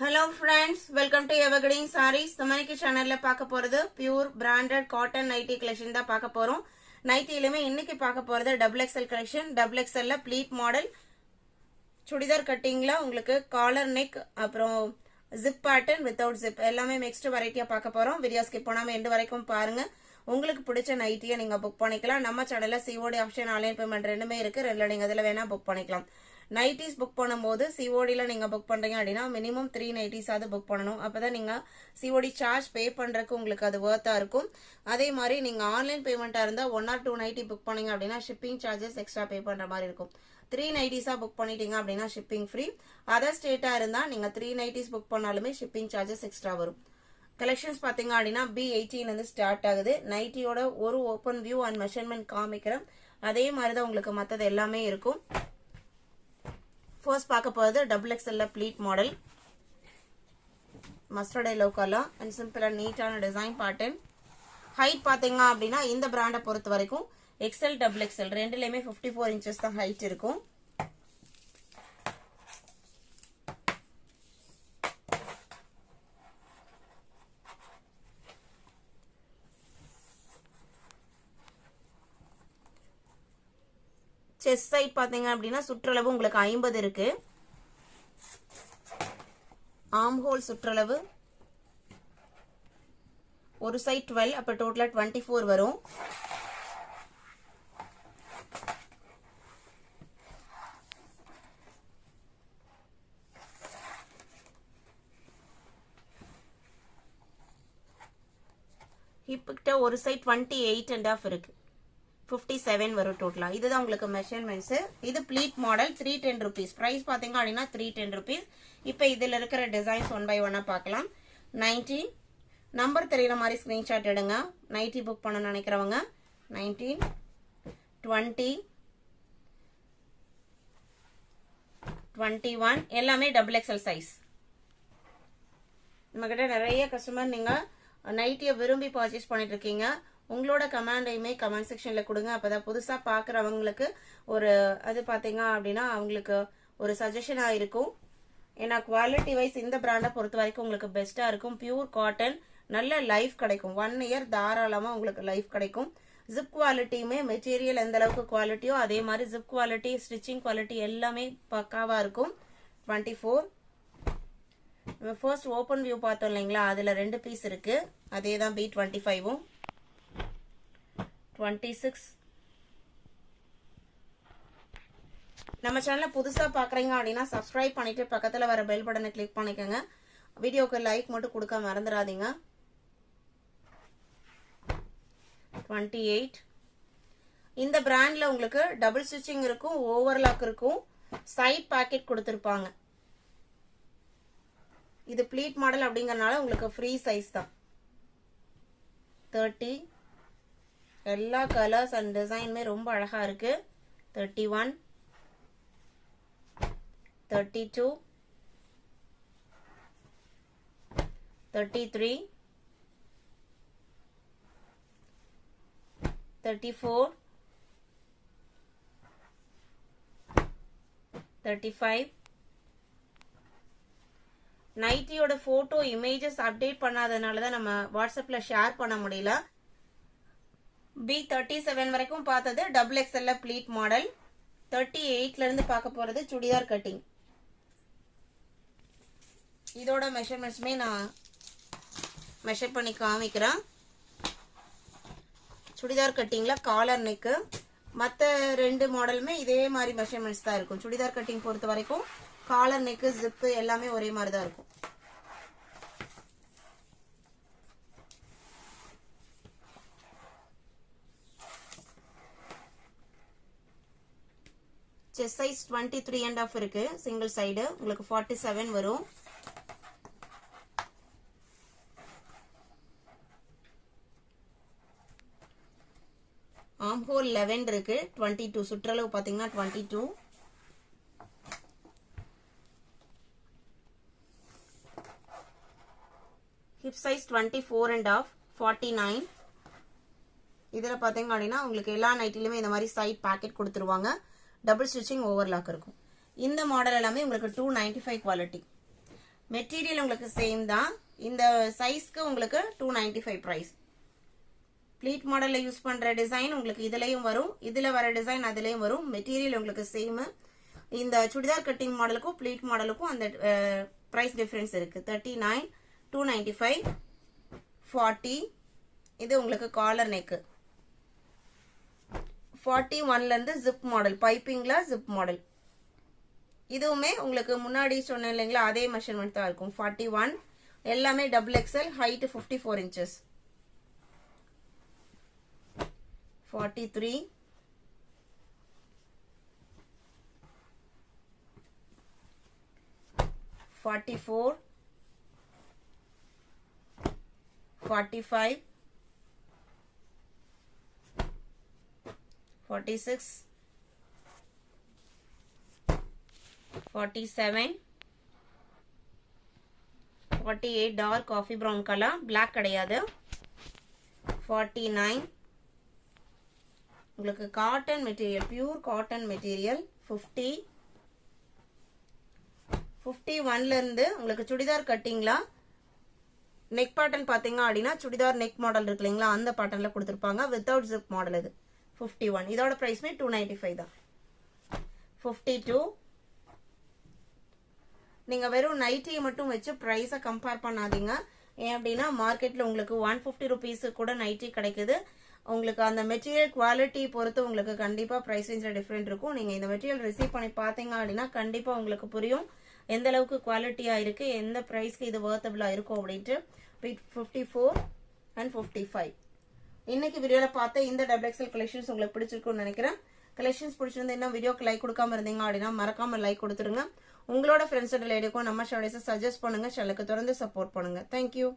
Hello friends, welcome to Evergreen Sarees. நம்மளுக்கு சேனல்ல பார்க்க போறது pure branded cotton nighty collection தான் பார்க்க போறோம். நைட்டிலமே இன்னைக்கு பார்க்க போறது டபுள் எக்ஸ்எல் கலெக்ஷன். டபுள் எக்ஸ்எல்ல ப்ளீட் மாடல் சுடிதார் கட்டிங்ல உங்களுக்கு காலர் நெக் அப்புறம் ஜிப் பேட்டர்ன் வித்தவுட் ஜிப் எல்லாமே மிக்ஸ்டு வெரைட்டியா பார்க்க போறோம். வீடியோ ஸ்கிப் பண்ணாம எண்டு வரைக்கும் பாருங்க. உங்களுக்கு பிடிச்ச நைட்டியை நீங்க புக் பண்ணிக்கலாம். நம்ம சேனல்ல சிஓடி ஆப்ஷன் ஆன்லைன் பேமெண்ட் ரெண்டுமே இருக்கு. ரெண்டுல நீங்க அதுல வேணா புக் பண்ணிக்கலாம். நைட்டிஸ் புக் பண்ணும்போது சிஓடில நீங்க புக் பண்றீங்க அப்படின்னா மினிமம் 3 நைட்டிஸ் ஆகுது புக் பண்ணணும். அப்பதான் நீங்க சிஓடி சார்ஜ் பே பண்றதுக்கு உங்களுக்கு அது வர்த்தா இருக்கும். அதே மாதிரி நீங்க ஆன்லைன் பேமெண்டா இருந்தா 1 or 2 நைட்டி புக் பண்ணீங்க அப்படின்னா ஷிப்பிங் சார்ஜஸ் எக்ஸ்ட்ரா பே பண்ற மாதிரி இருக்கும். 3 நைட்டிஸா புக் பண்ணிட்டீங்க அப்படின்னா ஷிப்பிங் ஃப்ரீ. அதர் ஸ்டேட்டா இருந்தா நீங்க 3 நைட்டிஸ் புக் பண்ணாலுமே ஷிப்பிங் சார்ஜஸ் எக்ஸ்ட்ரா வரும். கலெக்ஷன்ஸ் பாத்தீங்க அப்படின்னா B18 இருந்து ஸ்டார்ட் ஆகுது. நைட்டியோட ஒரு ஓப்பன் வியூ அண்ட் மெஷர்மெண்ட் காமிக்கிறேன். அதே மாதிரிதான் உங்களுக்கு மத்தது எல்லாமே இருக்கும். ஃபர்ஸ்ட் பார்க்க போறது டபுள் எக்ஸ்எல்ல pleat model mustard yellow colour and சிம்பிளா நீட்டான டிசைன் பேட்டர்ன். ஹைட் பாத்தீங்க அப்படின்னா இந்த பிராண்டை பொறுத்த வரைக்கும் எக்ஸ்எல் டபுள் எக்ஸ்எல் ரெண்டுலயுமே 54 இன்ச்சஸ் தான் ஹைட் இருக்கும். செஸ்ட் சைட் பாத்தீங்க அப்படின்னா சுற்றளவு உங்களுக்கு 50 இருக்கு. ஆர்ம் ஹோல் சுற்றளவு ஒரு சைட் 12 அப்ப டோட்டலா 24 வரும். ஹிப் கிட்ட ஒரு சைட் 28.5 இருக்கு. 57 வரும் டோட்டலா. இதுதான் உங்களுக்கு மெஷர்மெண்ட்ஸ். இது ப்ளீட் மாடல் 310 rupees. பிரைஸ் பாத்தீங்க அப்படின்னா 310 rupees. இப்ப இதுல இருக்கிற டிசைன்ஸ் ஒன் பை ஒன்னா பார்க்கலாம். 19 நம்பர் தெரியற மாதிரி ஸ்கிரீன்ஷாட் எடுங்க. நைட்டி புக் பண்ண நினைக்கிறவங்க 19 20 21 எல்லாமே டபுள் எக்ஸ்எல் சைஸ். நம்ம கிட்ட நிறைய கஸ்டமர் நீங்க நைட்டியை விரும்பி பர்ச்சேஸ் பண்ணிட்டு இருக்கீங்க. உங்களோட கமெண்டையுமே கமெண்ட் செக்ஷன்ல கொடுங்க. அப்பதான் புதுசா பாக்குறவங்களுக்கு ஒரு அது பாத்தீங்க அப்படின்னா அவங்களுக்கு ஒரு சஜஷனா இருக்கும். ஏன்னா குவாலிட்டி வைஸ் இந்த பிராண்டை பொறுத்த வரைக்கும் உங்களுக்கு பெஸ்டா இருக்கும். பியூர் காட்டன் நல்ல லைஃப் கிடைக்கும். 1 year தாராளமா உங்களுக்கு லைஃப் கிடைக்கும். ஜிப் குவாலிட்டியுமே மெட்டீரியல் எந்த அளவுக்கு குவாலிட்டியோ அதே மாதிரி ஜிப் குவாலிட்டி ஸ்டிச்சிங் குவாலிட்டி எல்லாமே பக்காவா இருக்கும். 24 ஃபர்ஸ்ட் ஓபன் வியூ பார்த்தோம் இல்லைங்களா, அதுல 2 பீஸ் இருக்கு. அதே தான் B25ம் 26. நம்ம சேனலை புதுசா பாக்குறீங்க அப்படின்னா சப்ஸ்கிரைப் பண்ணிட்டு பக்கத்துல வர பெல் பட்டனை கிளிக் பண்ணிக்கோங்க. வீடியோக்கு லைக் மட்டும் கொடுக்க மறந்துடாதீங்க. 28 இந்த பிராண்ட்ல உங்களுக்கு டபுள் ஸ்டிச்சிங் இருக்கும், ஓவர்லாக் இருக்கும், சைட் பாக்கெட் கொடுத்திருப்பாங்க. இது ப்ளீட் மாடல் அப்படிங்கறனால உங்களுக்கு ஃப்ரீ சைஸ் தான். 30 எல்லா கலர்ஸ் அண்ட் டிசைனுமே ரொம்ப அழகா இருக்கு. 31 32 33 34 35 நைட்டியோட போட்டோ இமேஜஸ் அப்டேட் பண்ணாதனால தான் நம்ம வாட்ஸ்அப்ல ஷேர் பண்ண முடியல. B37 வரைக்கும் பார்த்தது டபுள் எக்ஸ்எல்ல ப்ளீட் மாடல். 38ல இருந்து பார்க்க போறது சுடிதார் கட்டிங். இதோட மெஷர்மெண்ட்ஸ்மே நான் மெஷர் பண்ணி காமிக்கிறேன். சுடிதார் கட்டிங்ல காலர் நெக்கு மற்ற 2 மாடலுமே இதே மாதிரி மெஷர்மெண்ட்ஸ் தான் இருக்கும். சுடிதார் கட்டிங் பொறுத்த வரைக்கும் காலர் நெக்கு ஜிப்பு எல்லாமே ஒரே மாதிரி தான் இருக்கும். செஸ்ட் சைஸ் 23.5 இருக்கு. சிங்கிள் சைடு உங்களுக்கு 47 வரும். ஆர்ம் ஹோல் 11 இருக்கு. 22 சுற்றளவு பாத்தீங்கன்னா 22. Hip size 24.5 49. இதுல பாத்தீங்க அப்படின்னா உங்களுக்கு எல்லா நைட்டிலுமே இந்த மாதிரி சைட் பாக்கெட் கொடுத்துருவாங்க. டபுள் ஸ்டிச்சிங் ஓவர்லாக் இருக்கும். இந்த மாடல் எல்லாமே உங்களுக்கு 295 குவாலிட்டி. மெட்டீரியல் உங்களுக்கு சேம் தான். இந்த சைஸ்க்கு உங்களுக்கு 295 பிரைஸ். ப்ளீட் மாடல்ல யூஸ் பண்ற டிசைன் உங்களுக்கு இதுலயும் வரும், இதுல வர டிசைன் அதுலயும் வரும். மெட்டீரியல் உங்களுக்கு சேம். இந்த சுடிதார் கட்டிங் மாடலுக்கும் ப்ளீட் மாடலுக்கும் அந்த பிரைஸ் டிஃபரன்ஸ் இருக்கு. 39, 295, 40. இது உங்களுக்கு காலர் நெக். 41ல இருந்து ஜிப் மாடல், பைப்பிங்ல ஜிப் மாடல். இதுவுமே உங்களுக்கு முன்னாடி சொன்னேன் இல்லைங்களா, அதே மெஷர்மெண்ட் தான் இருக்கும். 41 எல்லாமே XXL, height 54 inches. 43, 44, 45, 46, 47, 48 dark coffee brown colour, black கிடையாது. 49 உங்களுக்கு cotton material, pure cotton material. 50, 51ல இருந்து உங்களுக்கு சுடிதார் கட்டிங்ல நெக் பேட்டர்ன் பாத்தீங்க அப்படின்னா சுடிதார் நெக் மாடல் இருக்கு இல்லைங்களா, அந்த பேட்டர்ன்ல கொடுத்துருப்பாங்க. வித்தவுட் ஜிப் மாடல் இது 51. இதோட பிரைஸ்மே 295 தான். 52 நீங்க வெறும் நைட்டியை மட்டும் வச்சு பிரைஸை கம்பேர் பண்ணாதீங்க. ஏன் அப்படின்னா மார்க்கெட்ல உங்களுக்கு 150 rupees கூட நைட்டி கிடைக்குது. உங்களுக்கு அந்த மெட்டீரியல் குவாலிட்டி பொறுத்து உங்களுக்கு கண்டிப்பா பிரைஸ் ரேஞ்சில் டிஃப்ரெண்ட் இருக்கும். நீங்க இந்த மெட்டீரியல் ரிசீவ் பண்ணி பாத்தீங்க அப்படின்னா கண்டிப்பா உங்களுக்கு புரியும் எந்த அளவுக்கு குவாலிட்டியா இருக்கு, எந்த பிரைஸ்க்கு இது வர்த்தபிளா இருக்கும் அப்படின்ட்டு. 54 and 55 இன்னைக்கு வீடியோல பார்த்த இந்த XXL கலெக்ஷன்ஸ் உங்களுக்கு பிடிச்சிருக்கும்னு நினைக்கிறேன். கலெக்ஷன்ஸ் பிடிச்சிருந்தா இன்னும் வீடியோக்கு லைக் கொடுக்காம இருந்தீங்க அப்படின்னா மறக்காம லைக் கொடுத்துருங்க. உங்களோட ஃப்ரெண்ட்ஸ் அண்ட் ரிலேட்டிவ்க்கும் நம்ம சேனலை சஜஸ்ட் பண்ணுங்க. சேனலுக்கு தொடர்ந்து சப்போர்ட் பண்ணுங்க. தேங்க்யூ.